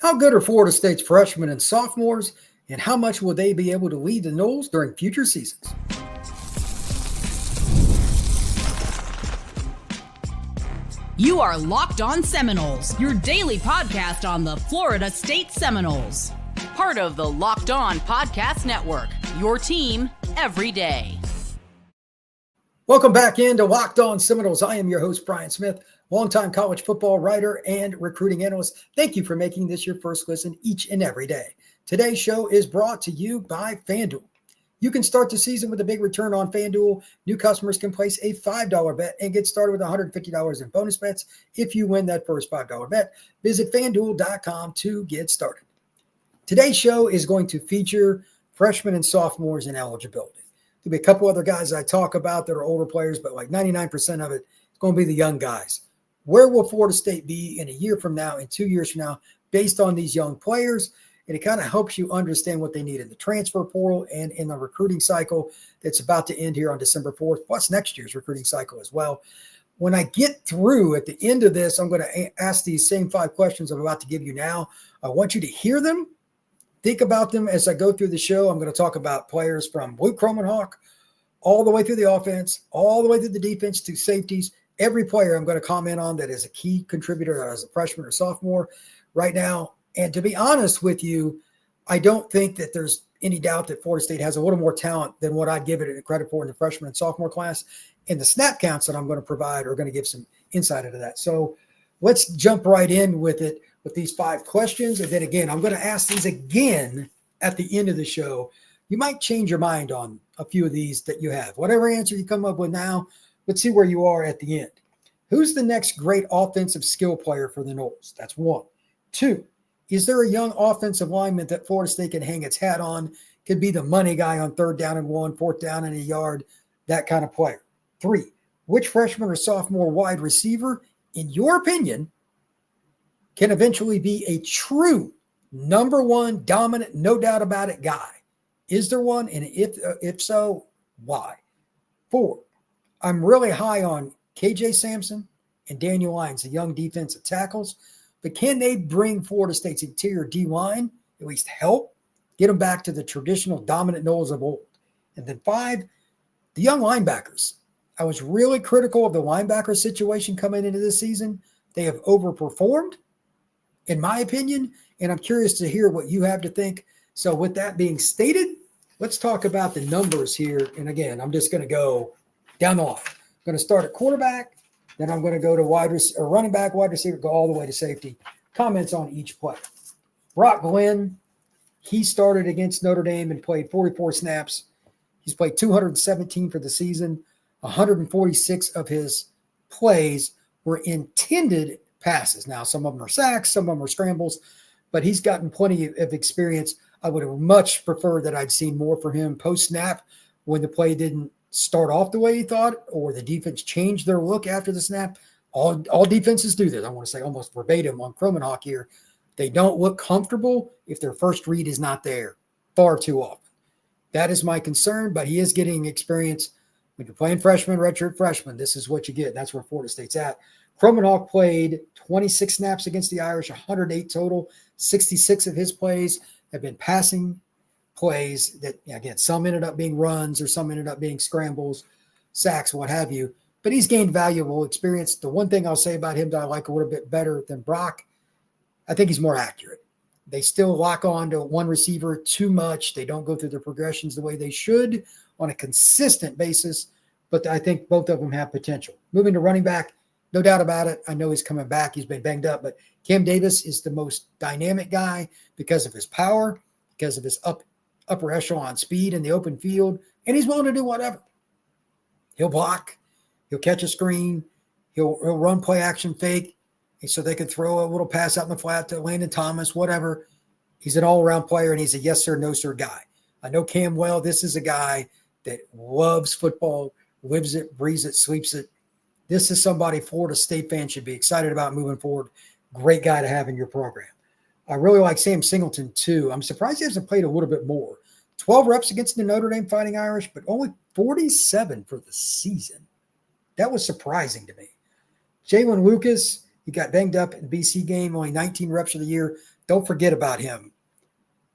How good are Florida State's freshmen and sophomores, and how much will they be able to lead the Noles during future seasons? You are Locked On Seminoles, your daily podcast on the Florida State Seminoles. Part of the Locked On Podcast Network, your team every day. Welcome back into Locked On Seminoles. I am your host, Brian Smith, longtime college football writer and recruiting analyst. Thank you for making this your first listen each and every day. Today's show is brought to you by FanDuel. You can start the season with a big return on FanDuel. New customers can place a $5 bet and get started with $150 in bonus bets if you win that first $5 bet. Visit FanDuel.com to get started. Today's show is going to feature freshmen and sophomores in eligibility. There'll be a couple other guys I talk about that are older players, but like 99% of it is going to be the young guys. Where will Florida State be in a year from now, in 2 years from now, based on these young players? And it kind of helps you understand what they need in the transfer portal and in the recruiting cycle that's about to end here on December 4th, plus next year's recruiting cycle as well. When I get through at the end of this, I'm going to ask these same 5 questions I'm about to give you now. I want you to hear them. Think about them as I go through the show. I'm going to talk about players from Luke Kromenhoek all the way through the offense, all the way through the defense to safeties. Every player I'm going to comment on that is a key contributor as a freshman or sophomore right now. And to be honest with you, I don't think that there's any doubt that Florida State has a little more talent than what I'd give it credit for in the freshman and sophomore class. And the snap counts that I'm going to provide are going to give some insight into that. So let's jump right in with it with these 5 questions. And then again, I'm going to ask these again at the end of the show. You might change your mind on a few of these that you have. Whatever answer you come up with now, let's see where you are at the end. Who's the next great offensive skill player for the Noles? That's 1. 2, is there a young offensive lineman that Florida State can hang its hat on? Could be the money guy on 3rd down and 1, 4th down and a yard, that kind of player. 3, which freshman or sophomore wide receiver, in your opinion, can eventually be a true number 1 dominant, no doubt about it guy? Is there one? And if so, why? 4, I'm really high on KJ Sampson and Daniel Lyons, the young defensive tackles, but can they bring Florida State's interior D-line, at least help, get them back to the traditional dominant Noles of old? And then 5, the young linebackers. I was really critical of the linebacker situation coming into this season. They have overperformed, in my opinion, and I'm curious to hear what you have to think. So with that being stated, let's talk about the numbers here. And again, I'm just going to go down the line. I'm going to start at quarterback, then I'm going to go to running back, wide receiver, go all the way to safety. Comments on each play. Brock Glenn, he started against Notre Dame and played 44 snaps. He's played 217 for the season. 146 of his plays were intended passes. Now, some of them are sacks, some of them are scrambles, but he's gotten plenty of experience. I would have much preferred that I'd seen more for him post-snap when the play didn't start off the way he thought or the defense changed their look after the snap. All defenses do this. I want to say almost verbatim on Kromenhoek here. They don't look comfortable if their first read is not there far too often. That is my concern, but he is getting experience. When you're playing freshman, redshirt freshman, this is what you get. That's where Florida State's at. Kromenhoek played 26 snaps against the Irish, 108 total. 66 of his plays have been passing plays that, again, some ended up being runs or some ended up being scrambles, sacks, what have you. But he's gained valuable experience. The one thing I'll say about him that I like a little bit better than Brock, I think he's more accurate. They still lock on to one receiver too much. They don't go through their progressions the way they should on a consistent basis, but I think both of them have potential. Moving to running back, no doubt about it. I know he's coming back. He's been banged up, but Cam Davis is the most dynamic guy because of his power, because of his upper echelon speed in the open field, and he's willing to do whatever. He'll block. He'll catch a screen. He'll run play action fake, and so they can throw a little pass out in the flat to Landon Thomas, whatever. He's an all-around player, and he's a yes sir, no sir guy. I know Cam well. This is a guy that loves football, lives it, breathes it, sleeps it. This is somebody Florida State fans should be excited about moving forward. Great guy to have in your program. I really like Sam Singleton, too. I'm surprised he hasn't played a little bit more. 12 reps against the Notre Dame Fighting Irish, but only 47 for the season. That was surprising to me. Jalen Lucas, He got banged up in the BC game, only 19 reps for the year. Don't forget about him.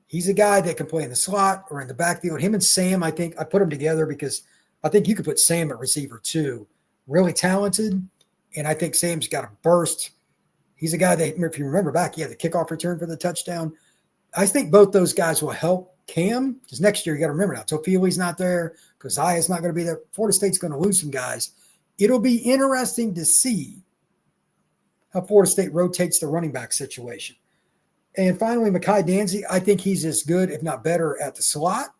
He's a guy that can play in the slot or in the backfield. Him and Sam, I think I put them together because I think you could put Sam at receiver too. Really talented, and I think Sam's got a burst. He's a guy that, if you remember back, he had the kickoff return for the touchdown. I think both those guys will help Cam, because next year you got to remember now, Tofioli's not there, Keziah's not going to be there. Florida State's going to lose some guys. It'll be interesting to see how Florida State rotates the running back situation. And finally, Mekhi Danzy, I think he's as good, if not better, at the slot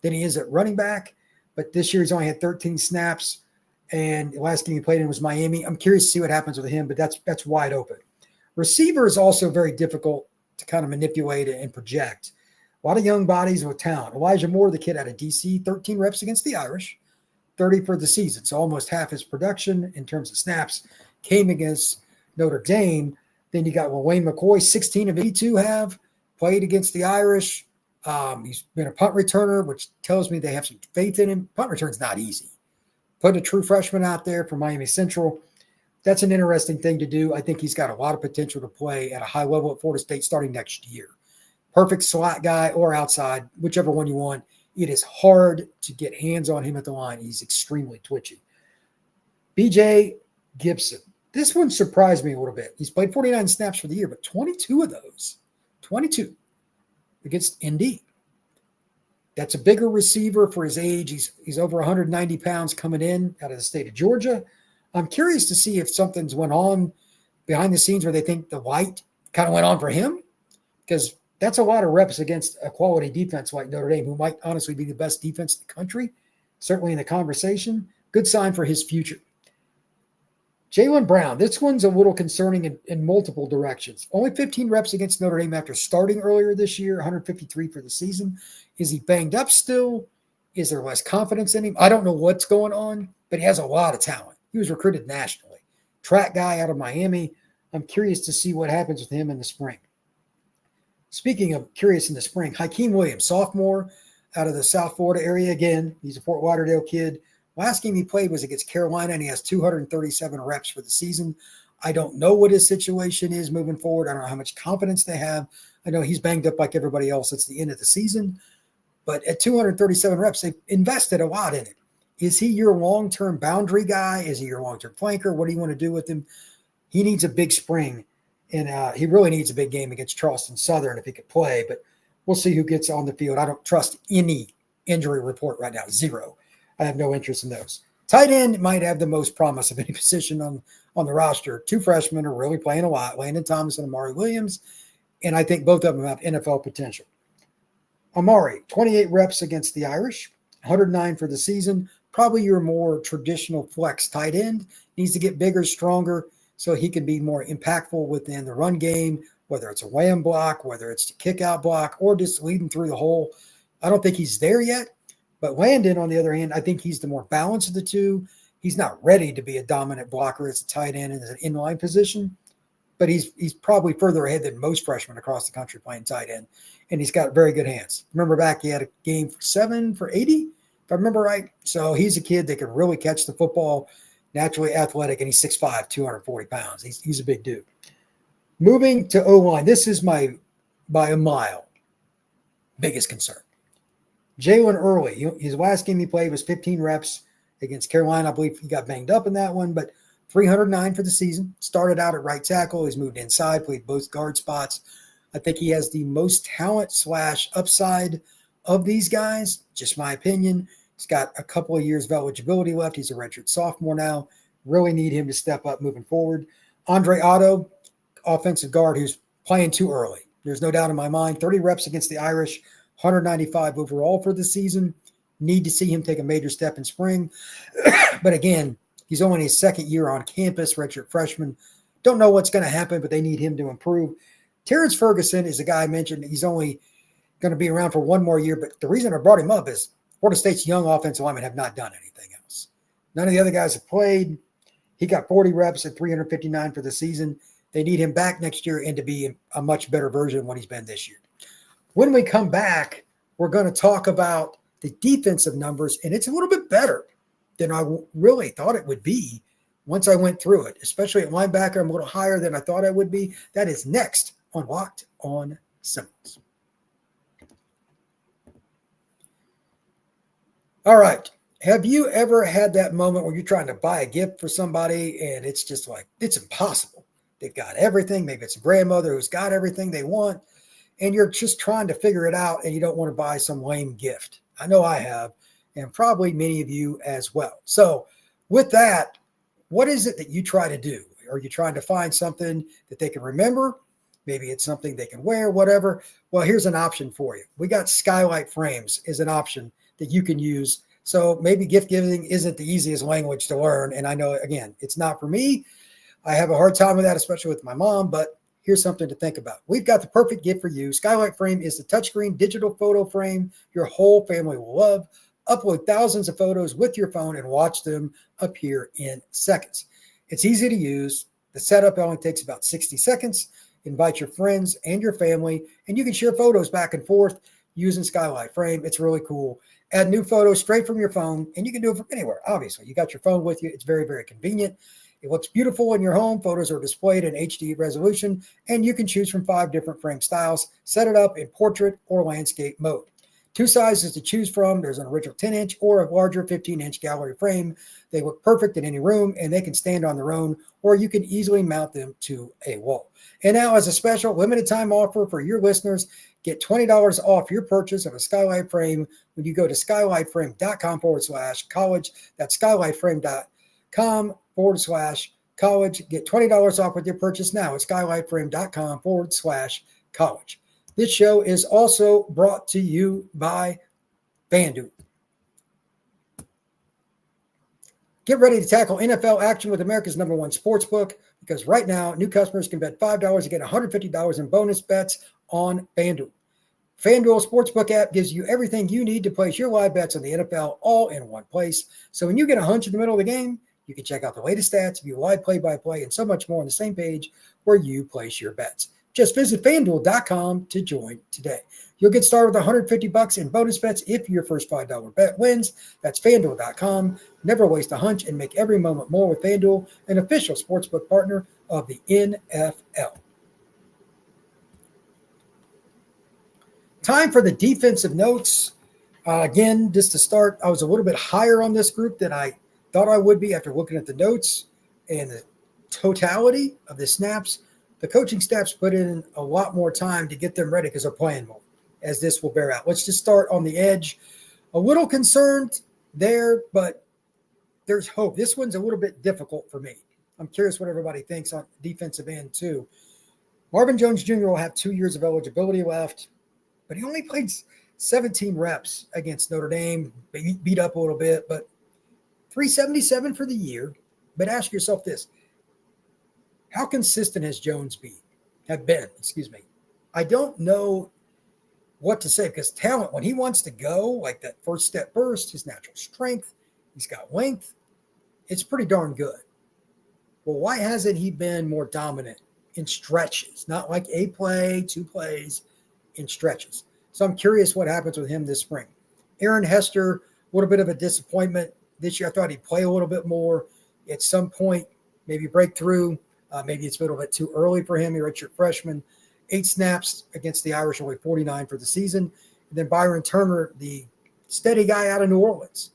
than he is at running back. But this year he's only had 13 snaps, and the last game he played in was Miami. I'm curious to see what happens with him, but that's wide open. Receiver is also very difficult to kind of manipulate and project. A lot of young bodies with talent. Elijah Moore, the kid out of DC, 13 reps against the Irish, 30 for the season. So almost half his production in terms of snaps came against Notre Dame. Then you got Wayne McCoy, 16 of 82 have played against the Irish. He's been a punt returner, which tells me they have some faith in him. Punt return's not easy. Put a true freshman out there for Miami Central. That's an interesting thing to do. I think he's got a lot of potential to play at a high level at Florida State starting next year. Perfect slot guy or outside, whichever one you want. It is hard to get hands on him at the line. He's extremely twitchy. BJ Gibson. This one surprised me a little bit. He's played 49 snaps for the year, but 22 of those, 22 against ND. That's a bigger receiver for his age. He's over 190 pounds coming in out of the state of Georgia. I'm curious to see if something's went on behind the scenes where they think the light kind of went on for him, because that's a lot of reps against a quality defense like Notre Dame, who might honestly be the best defense in the country, certainly in the conversation. Good sign for his future. Jaylen Brown, this one's a little concerning in multiple directions. Only 15 reps against Notre Dame after starting earlier this year, 153 for the season. Is he banged up still? Is there less confidence in him? I don't know what's going on, but he has a lot of talent. He was recruited nationally. Track guy out of Miami. I'm curious to see what happens with him in the spring. Speaking of curious in the spring, Hakeem Williams, sophomore out of the South Florida area. Again, he's a Fort Lauderdale kid. Last game he played was against Carolina, and he has 237 reps for the season. I don't know what his situation is moving forward. I don't know how much confidence they have. I know he's banged up like everybody else. It's the end of the season. But at 237 reps, they've invested a lot in it. Is he your long-term boundary guy? Is he your long-term flanker? What do you want to do with him? He needs a big spring, and he really needs a big game against Charleston Southern if he could play. But we'll see who gets on the field. I don't trust any injury report right now, zero. I have no interest in those. Tight end might have the most promise of any position on the roster. Two freshmen are really playing a lot, Landon Thomas and Amari Williams, and I think both of them have NFL potential. Amari, 28 reps against the Irish, 109 for the season. Probably your more traditional flex tight end. Needs to get bigger, stronger, so he can be more impactful within the run game, whether it's a wham block, whether it's the kick out block, or just leading through the hole. I don't think he's there yet. But Landon, on the other hand, I think he's the more balanced of the two. He's not ready to be a dominant blocker as a tight end in an inline position, but he's probably further ahead than most freshmen across the country playing tight end, and he's got very good hands. Remember back, he had a game for 7 for 80, if I remember right. So he's a kid that can really catch the football, naturally athletic, and he's 6'5", 240 pounds. He's a big dude. Moving to O-line, this is my, by a mile, biggest concern. Jalen Early, his last game he played was 15 reps against Carolina. I believe he got banged up in that one, but 309 for the season. Started out at right tackle. He's moved inside, played both guard spots. I think he has the most talent / upside of these guys, just my opinion. He's got a couple of years of eligibility left. He's a redshirt sophomore now. Really need him to step up moving forward. Andre Otto, offensive guard who's playing too early. There's no doubt in my mind. 30 reps against the Irish, 195 overall for the season. Need to see him take a major step in spring. But again, he's only his second year on campus, redshirt freshman. Don't know what's going to happen, but they need him to improve. Terrence Ferguson is a guy I mentioned. He's only going to be around for one more year, but the reason I brought him up is Florida State's young offensive linemen have not done anything else. None of the other guys have played. He got 40 reps at 359 for the season. They need him back next year and to be a much better version of what he's been this year. When we come back, we're going to talk about the defensive numbers, and it's a little bit better than I really thought it would be once I went through it, especially at linebacker. I'm a little higher than I thought I would be. That is next on Locked on Seminoles. All right. Have you ever had that moment where you're trying to buy a gift for somebody and it's just like, it's impossible? They've got everything. Maybe it's a grandmother who's got everything they want, and you're just trying to figure it out and you don't want to buy some lame gift. I know I have, and probably many of you as well. So with that, what is it that you try to do? Are you trying to find something that they can remember? Maybe it's something they can wear, whatever. Well, here's an option for you. We got skylight frames is an option that you can use. So maybe gift giving isn't the easiest language to learn. And I know, again, it's not for me. I have a hard time with that, especially with my mom, but here's something to think about. We've got the perfect gift for you. Skylight Frame is the touchscreen digital photo frame your whole family will love. Upload thousands of photos with your phone and watch them appear in seconds. It's easy to use. The setup only takes about 60 seconds. Invite your friends and your family, and you can share photos back and forth using Skylight Frame. It's really cool. Add new photos straight from your phone, and you can do it from anywhere. Obviously, you got your phone with you. It's very, very convenient. It looks beautiful in your home. Photos are displayed in HD resolution, and you can choose from 5 different frame styles. Set it up in portrait or landscape mode. 2 sizes to choose from. There's an original 10-inch or a larger 15-inch gallery frame. They look perfect in any room, and they can stand on their own, or you can easily mount them to a wall. And now, as a special limited time offer for your listeners, get $20 off your purchase of a Skylight Frame when you go to skylightframe.com/college. That's skylightframe.com/college. Get $20 off with your purchase now at skylightframe.com/college. This show is also brought to you by FanDuel. Get ready to tackle NFL action with America's #1 sportsbook, because right now, new customers can bet $5 to get $150 in bonus bets on FanDuel. FanDuel Sportsbook app gives you everything you need to place your live bets on the NFL all in one place. So when you get a hunch in the middle of the game, you can check out the latest stats, view live play-by-play, and so much more on the same page where you place your bets. Just visit FanDuel.com to join today. You'll get started with $150 in bonus bets if your first $5 bet wins. That's FanDuel.com. Never waste a hunch and make every moment more with FanDuel, an official sportsbook partner of the NFL. Time for the defensive notes. Again, just to start, I was a little bit higher on this group than I thought I would be after looking at the notes and the totality of the snaps. The coaching staff's put in a lot more time to get them ready because they're playing more, as this will bear out. Let's just start on the edge. A little concerned there, but there's hope. This one's a little bit difficult for me. I'm curious what everybody thinks on defensive end, too. Marvin Jones Jr. will have 2 years of eligibility left, but he only played 17 reps against Notre Dame, beat up a little bit, but 377 for the year. But ask yourself this. How consistent has Jones been? I don't know what to say, because talent, when he wants to go, like that first step burst, his natural strength, he's got length, it's pretty darn good. Well, why hasn't he been more dominant in stretches? Not like a play, 2 plays, in stretches. So I'm curious what happens with him this spring. Aaron Hester, a little bit of a disappointment this year. I thought he'd play a little bit more at some point, maybe break through. Maybe it's a little bit too early for him. You're a freshman. 8 snaps against the Irish, only 49 for the season. And then Byron Turner, the steady guy out of New Orleans.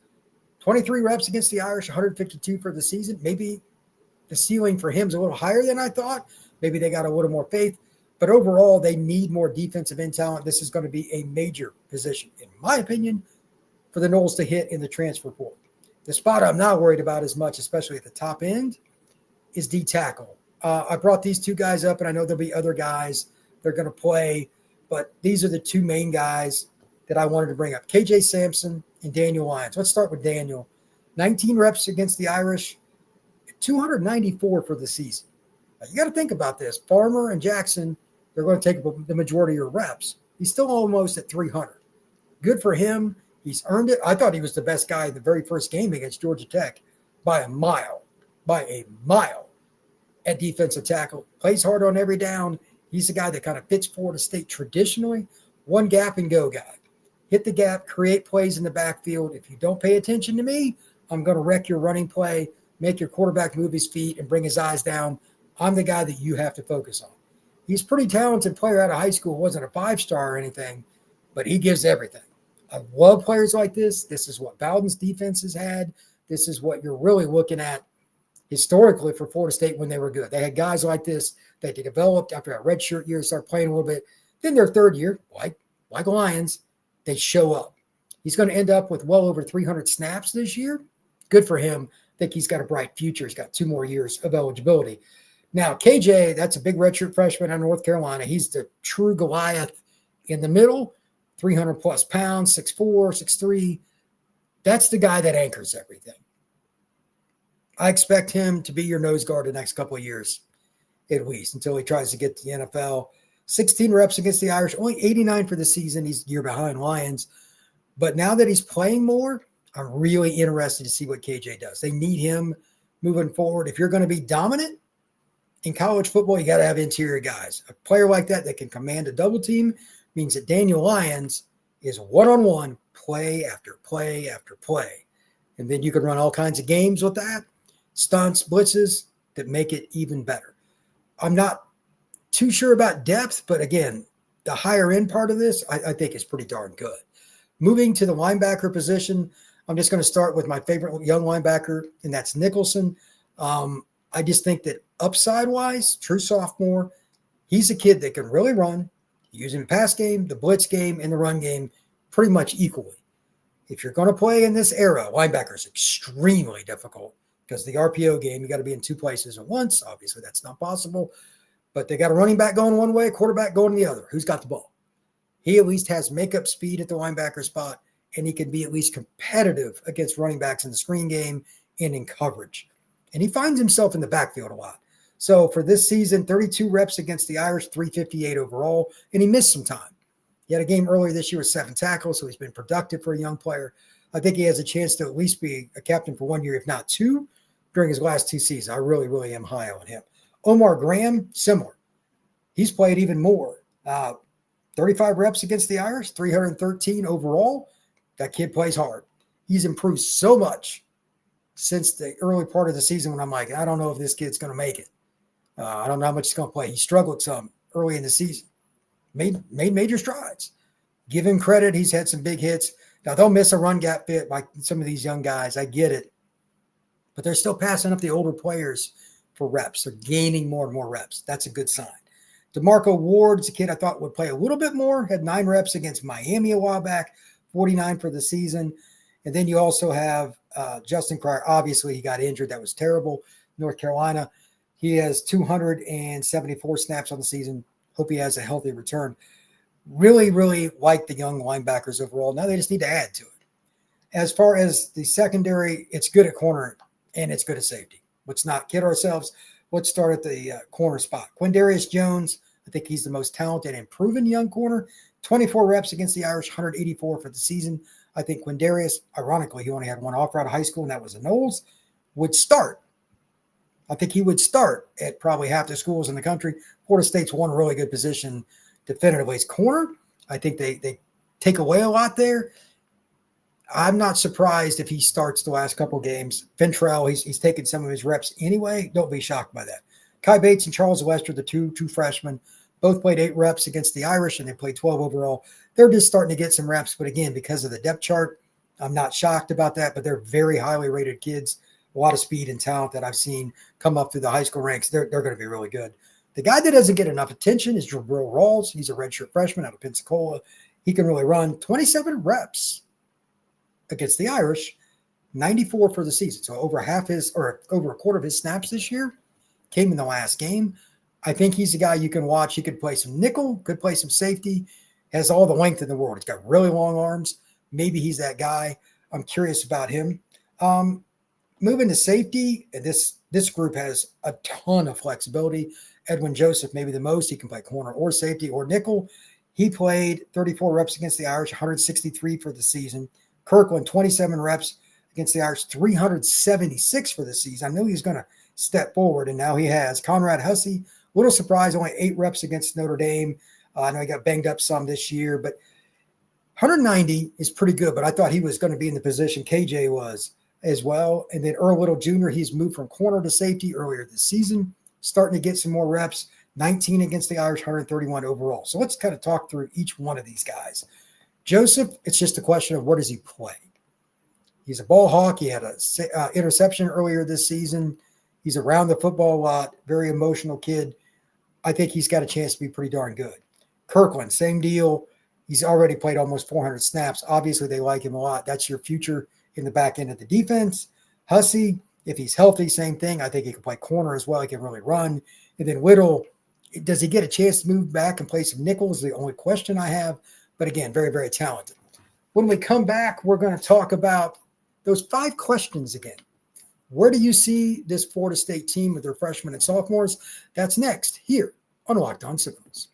23 reps against the Irish, 152 for the season. Maybe the ceiling for him is a little higher than I thought. Maybe they got a little more faith. But overall, they need more defensive end talent. This is going to be a major position, in my opinion, for the Noles to hit in the transfer portal. The spot I'm not worried about as much, especially at the top end, is D tackle. I brought these 2 guys up, and I know there'll be other guys they're going to play, but these are the 2 main guys that I wanted to bring up, KJ Sampson and Daniel Lyons. Let's start with Daniel. 19 reps against the Irish, 294 for the season. Now, you got to think about this. Farmer and Jackson, they're going to take the majority of your reps. He's still almost at 300. Good for him. He's earned it. I thought he was the best guy in the very first game against Georgia Tech by a mile at defensive tackle. Plays hard on every down. He's the guy that kind of fits Florida State traditionally. One gap and go guy. Hit the gap, create plays in the backfield. If you don't pay attention to me, I'm going to wreck your running play. make your quarterback move his feet and bring his eyes down, I'm the guy that you have to focus on. He's a pretty talented player out of high school, wasn't a 5-star or anything, but he gives everything. I love players like this. This is what Bowden's defense has had. This is what you're really looking at historically for Florida State when they were good. They had guys like this that they developed after that redshirt year, start playing a little bit. Then their third year, like Lions, they show up. He's going to end up with well over 300 snaps this year. Good for him. I think he's got a bright future. He's got 2 more years of eligibility. Now, KJ, that's a big redshirt freshman out of North Carolina. He's the true Goliath in the middle, 300-plus pounds, 6'4", 6'3". That's the guy that anchors everything. I expect him to be your nose guard the next couple of years, at least, until he tries to get to the NFL. 16 reps against the Irish, only 89 for the season. He's a year behind Lions. But now that he's playing more, I'm really interested to see what KJ does. They need him moving forward. If you're going to be dominant in college football, you got to have interior guys. A player like that can command a double team means that Daniel Lyons is one-on-one, play after play after play. And then you can run all kinds of games with that, stunts, blitzes that make it even better. I'm not too sure about depth, but again, the higher end part of this, I think is pretty darn good. Moving to the linebacker position, I'm just going to start with my favorite young linebacker, and that's Nicholson. I just think that upside-wise, true sophomore, he's a kid that can really run, using the pass game, the blitz game, and the run game pretty much equally. If you're going to play in this era, linebacker is extremely difficult because the RPO game, you got to be in 2 places at once. Obviously, that's not possible. But they got a running back going one way, a quarterback going the other. Who's got the ball? He at least has makeup speed at the linebacker spot, and he can be at least competitive against running backs in the screen game and in coverage. And he finds himself in the backfield a lot. So for this season, 32 reps against the Irish, 358 overall, and he missed some time. He had a game earlier this year with 7 tackles, so he's been productive for a young player. I think he has a chance to at least be a captain for 1 year, if not 2, during his last 2 seasons. I really, really am high on him. Omar Graham, similar. He's played even more. 35 reps against the Irish, 313 overall. That kid plays hard. He's improved so much since the early part of the season when I'm like, I don't know if this kid's going to make it. I don't know how much he's going to play. He struggled some early in the season. Made major strides. Give him credit. He's had some big hits. Now, they'll miss a run gap fit like some of these young guys. I get it. But they're still passing up the older players for reps. They're gaining more and more reps. That's a good sign. DeMarco Ward's a kid I thought would play a little bit more. Had 9 reps against Miami a while back, 49 for the season. And then you also have Justin Cryer. Obviously, he got injured. That was terrible. North Carolina. He has 274 snaps on the season. Hope he has a healthy return. Really, really like the young linebackers overall. Now they just need to add to it. As far as the secondary, it's good at corner and it's good at safety. Let's not kid ourselves. Let's start at the corner spot. Quindarius Jones, I think he's the most talented and proven young corner. 24 reps against the Irish, 184 for the season. I think Quindarius, ironically, he only had 1 offer out of high school, and that was the Knowles, would start. I think he would start at probably half the schools in the country. Florida State's one really good position definitively. It's corner. I think they take away a lot there. I'm not surprised if he starts the last couple games. Ventrell, he's taken some of his reps anyway. Don't be shocked by that. Kai Bates and Charles Lester, the two freshmen, both played 8 reps against the Irish, and they played 12 overall. They're just starting to get some reps, but again, because of the depth chart, I'm not shocked about that, but they're very highly rated kids. A lot of speed and talent that I've seen come up through the high school ranks. They're going to be really good. The guy that doesn't get enough attention is Jabril Rawls. He's a redshirt freshman out of Pensacola. He can really run. 27 reps against the Irish, 94 for the season. So over a quarter of his snaps this year came in the last game. I think he's a guy you can watch. He could play some nickel, could play some safety, has all the length in the world. He's got really long arms. Maybe he's that guy. I'm curious about him. Moving to safety, this group has a ton of flexibility. Edwin Joseph, maybe the most. He can play corner or safety or nickel. He played 34 reps against the Irish, 163 for the season. Kirkland, 27 reps against the Irish, 376 for the season. I knew he was going to step forward, and now he has. Conrad Hussey, little surprise, only 8 reps against Notre Dame. I know he got banged up some this year, but 190 is pretty good, but I thought he was going to be in the position KJ was as well. And then Earl Little Jr., he's moved from corner to safety earlier this season, starting to get some more reps, 19 against the Irish, 131 overall. So let's kind of talk through each one of these guys. Joseph, it's just a question of where does he play? He's a ball hawk. He had an interception earlier this season. He's around the football a lot, very emotional kid. I think he's got a chance to be pretty darn good. Kirkland, same deal. He's already played almost 400 snaps. Obviously, they like him a lot. That's your future in the back end of the defense. Hussey, if he's healthy, same thing. I think he can play corner as well. He can really run. And then Whittle, does he get a chance to move back and play some nickel is the only question I have. But again, very, very talented. When we come back, we're going to talk about those 5 questions again. Where do you see this Florida State team with their freshmen and sophomores? That's next here on Locked On Seminoles.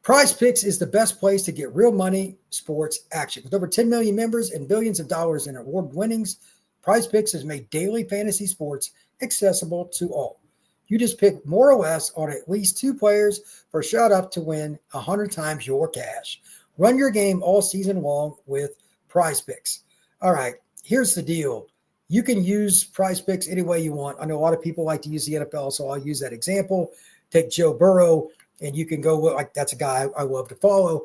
PrizePicks is the best place to get real money sports action. With over 10 million members and billions of dollars in award winnings, PrizePicks has made daily fantasy sports accessible to all. You just pick more or less on at least 2 players for a shot up to win 100 times your cash. Run your game all season long with PrizePicks. All right, here's the deal. You can use PrizePicks any way you want. I know a lot of people like to use the NFL, so I'll use that example. Take Joe Burrow, and you can go like that's a guy I love to follow.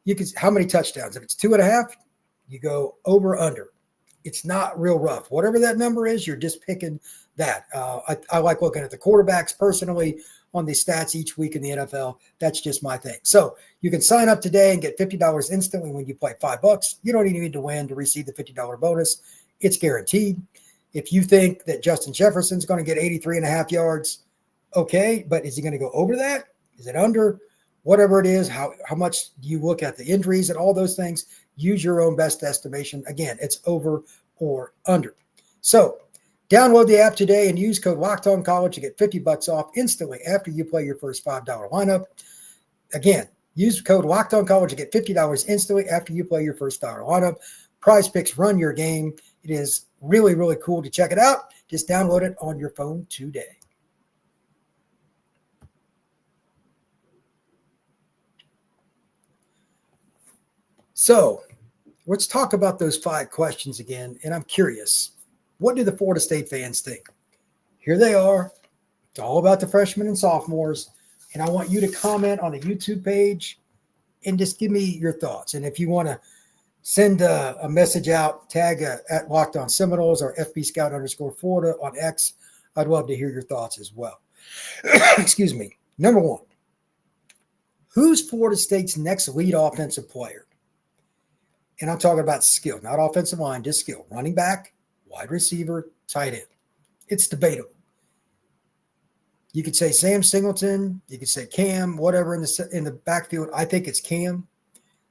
You can how many touchdowns? If it's 2.5, you go over under. It's not real rough. Whatever that number is, you're just picking that. I like looking at the quarterbacks personally on the stats each week in the NFL. That's just my thing. So you can sign up today and get $50 instantly when you play $5. You don't even need to win to receive the $50 bonus. It's guaranteed. If you think that Justin Jefferson's going to get 83.5 yards, okay, but is he going to go over that? Is it under? Whatever it is, how much do you look at the injuries and all those things? Use your own best estimation. Again, it's over or under. So download the app today and use code LOCKEDONCollege to get $50 off instantly after you play your first $5 lineup. Again, use code LOCKEDONCollege to get $50 instantly after you play your first $1 lineup. PrizePicks, run your game. It is really, really cool to check it out. Just download it on your phone today. So let's talk about those 5 questions again. And I'm curious, what do the Florida State fans think? Here they are. It's all about the freshmen and sophomores. And I want you to comment on the YouTube page and just give me your thoughts. And if you want to send a message out, tag at Locked On Seminoles or FB Scout _Florida on X. I'd love to hear your thoughts as well. Excuse me. Number 1, who's Florida State's next lead offensive player? And I'm talking about skill, not offensive line, just skill. Running back, wide receiver, tight end. It's debatable. You could say Sam Singleton. You could say Cam, whatever in the backfield. I think it's Cam.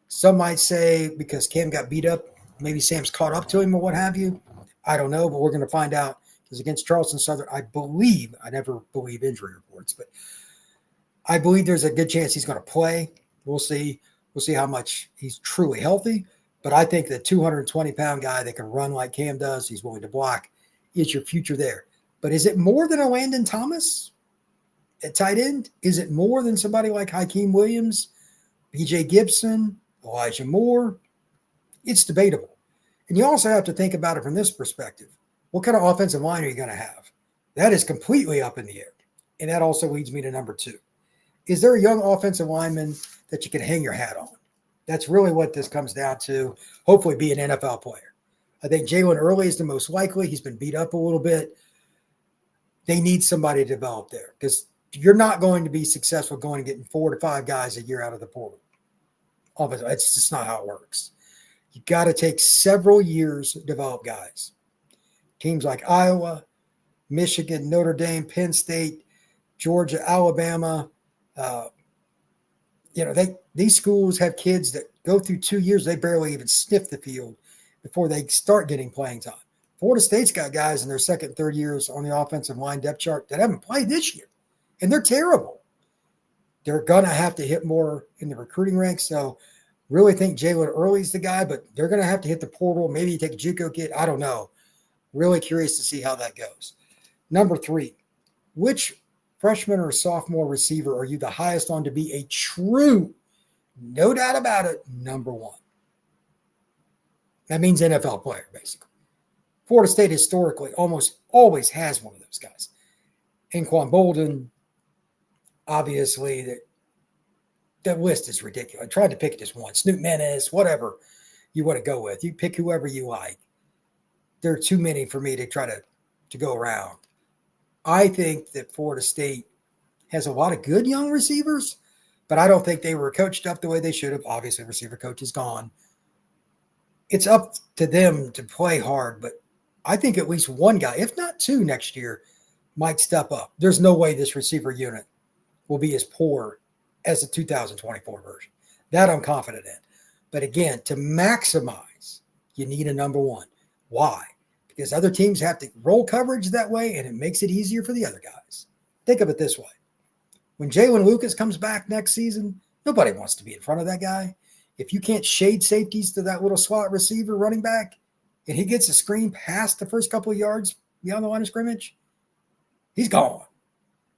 Some might say because Cam got beat up, maybe Sam's caught up to him or what have you. I don't know, but we're going to find out. Because against Charleston Southern, I never believe injury reports, but I believe there's a good chance he's going to play. We'll see. We'll see how much he's truly healthy. But I think the 220-pound guy that can run like Cam does, he's willing to block, is your future there. But is it more than a Landon Thomas at tight end? Is it more than somebody like Hakeem Williams, B.J. Gibson, Elijah Moore? It's debatable. And you also have to think about it from this perspective. What kind of offensive line are you going to have? That is completely up in the air. And that also leads me to number 2. Is there a young offensive lineman that you can hang your hat on? That's really what this comes down to. Hopefully be an NFL player. I think Jalen Early is the most likely. He's been beat up a little bit. They need somebody to develop there because you're not going to be successful going and getting 4 to 5 guys a year out of the portal. It's just not how it works. You got to take several years to develop guys. Teams like Iowa, Michigan, Notre Dame, Penn State, Georgia, Alabama, these schools have kids that go through 2 years, they barely even sniff the field before they start getting playing time. Florida State's got guys in their second, third years on the offensive line depth chart that haven't played this year, and they're terrible. They're going to have to hit more in the recruiting ranks. So really think Jalen Early's the guy, but they're going to have to hit the portal. Maybe take a JUCO kid. I don't know. Really curious to see how that goes. Number 3, which freshman or sophomore receiver are you the highest on to be a true, no doubt about it, number 1? That means NFL player, basically. Florida State historically almost always has one of those guys. Anquan Bolden, obviously, the list is ridiculous. I tried to pick just one. Snoop Menace, whatever you want to go with. You pick whoever you like. There are too many for me to try to go around. I think that Florida State has a lot of good young receivers, but I don't think they were coached up the way they should have. Obviously, receiver coach is gone. It's up to them to play hard, but I think at least one guy, if not two next year, might step up. There's no way this receiver unit will be as poor as the 2024 version. That I'm confident in. But again, to maximize, you need a number one. Why? Because other teams have to roll coverage that way, and it makes it easier for the other guys. Think of it this way. When Jalen Lucas comes back next season, nobody wants to be in front of that guy. If you can't shade safeties to that little slot receiver running back, and he gets a screen past the first couple of yards beyond the line of scrimmage, he's gone.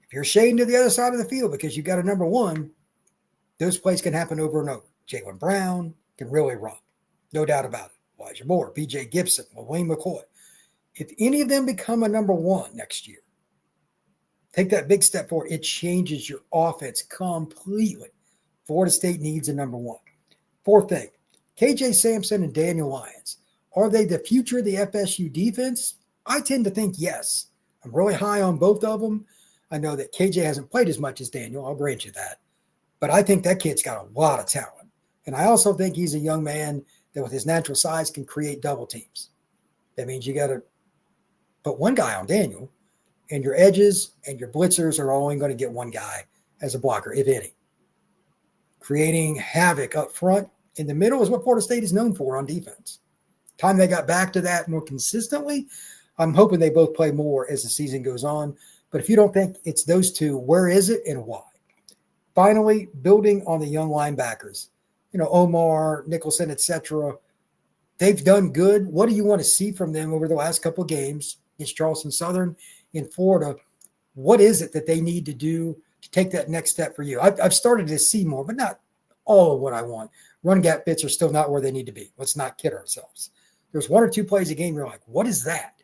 If you're shading to the other side of the field because you've got a number one, those plays can happen over and over. Jaylen Brown can really run. No doubt about it. Elijah Moore, B.J. Gibson, Wayne McCoy. If any of them become a number one next year, take that big step forward. It changes your offense completely. Florida State needs a number one. Fourth thing, KJ Sampson and Daniel Lyons. Are they the future of the FSU defense? I tend to think yes. I'm really high on both of them. I know that KJ hasn't played as much as Daniel. I'll grant you that. But I think that kid's got a lot of talent. And I also think he's a young man that with his natural size can create double teams. That means you got to put one guy on Daniel, and your edges and your blitzers are only going to get one guy as a blocker, if any. Creating havoc up front in the middle is what Florida State is known for on defense. Time they got back to that more consistently, I'm hoping they both play more as the season goes on. But if you don't think it's those two, where is it and why? Finally, building on the young linebackers. Omar, Nicholson, etc. They've done good. What do you want to see from them over the last couple of games against Charleston Southern in Florida? What is it that they need to do to take that next step for you? I've started to see more, but not all of what I want. Run gap fits are still not where they need to be. Let's not kid ourselves. There's one or two plays a game you're like, what is that?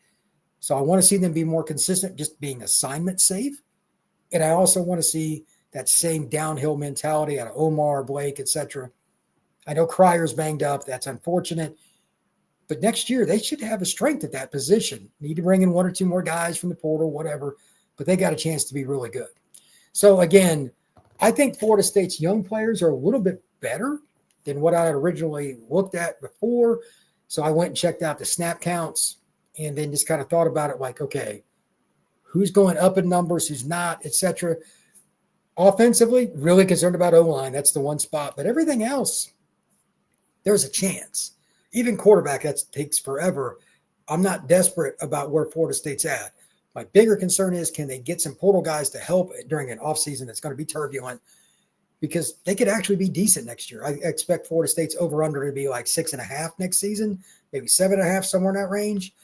So I want to see them be more consistent, just being assignment safe. And I also want to see that same downhill mentality out of Omar, Blake, etc. I know Cryer's banged up. That's unfortunate. But next year, they should have a strength at that position. Need to bring in one or two more guys from the portal, whatever. But they got a chance to be really good. So, again, I think Florida State's young players are a little bit better than what I had originally looked at before. So I went and checked out the snap counts and then just kind of thought about it like, okay, who's going up in numbers, who's not, etc. Offensively, really concerned about O-line. That's the one spot. But everything else, there's a chance. Even quarterback, that takes forever. I'm not desperate about where Florida State's at. My bigger concern is, can they get some portal guys to help during an offseason that's going to be turbulent? Because they could actually be decent next year. I expect Florida State's over-under to be like 6.5 next season, maybe 7.5, somewhere in that range.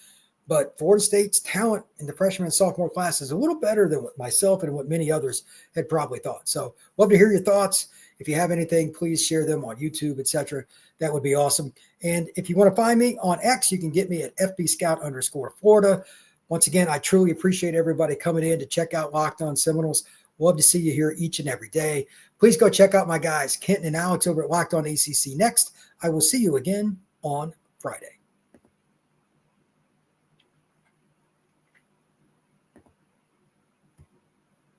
But Florida State's talent in the freshman and sophomore class is a little better than what myself and what many others had probably thought. So love to hear your thoughts. If you have anything, please share them on YouTube, etc. That would be awesome. And if you want to find me on X, you can get me at FBScout_Florida. Once again, I truly appreciate everybody coming in to check out Locked On Seminoles. Love to see you here each and every day. Please go check out my guys, Kenton and Alex over at Locked On ACC next. I will see you again on Friday.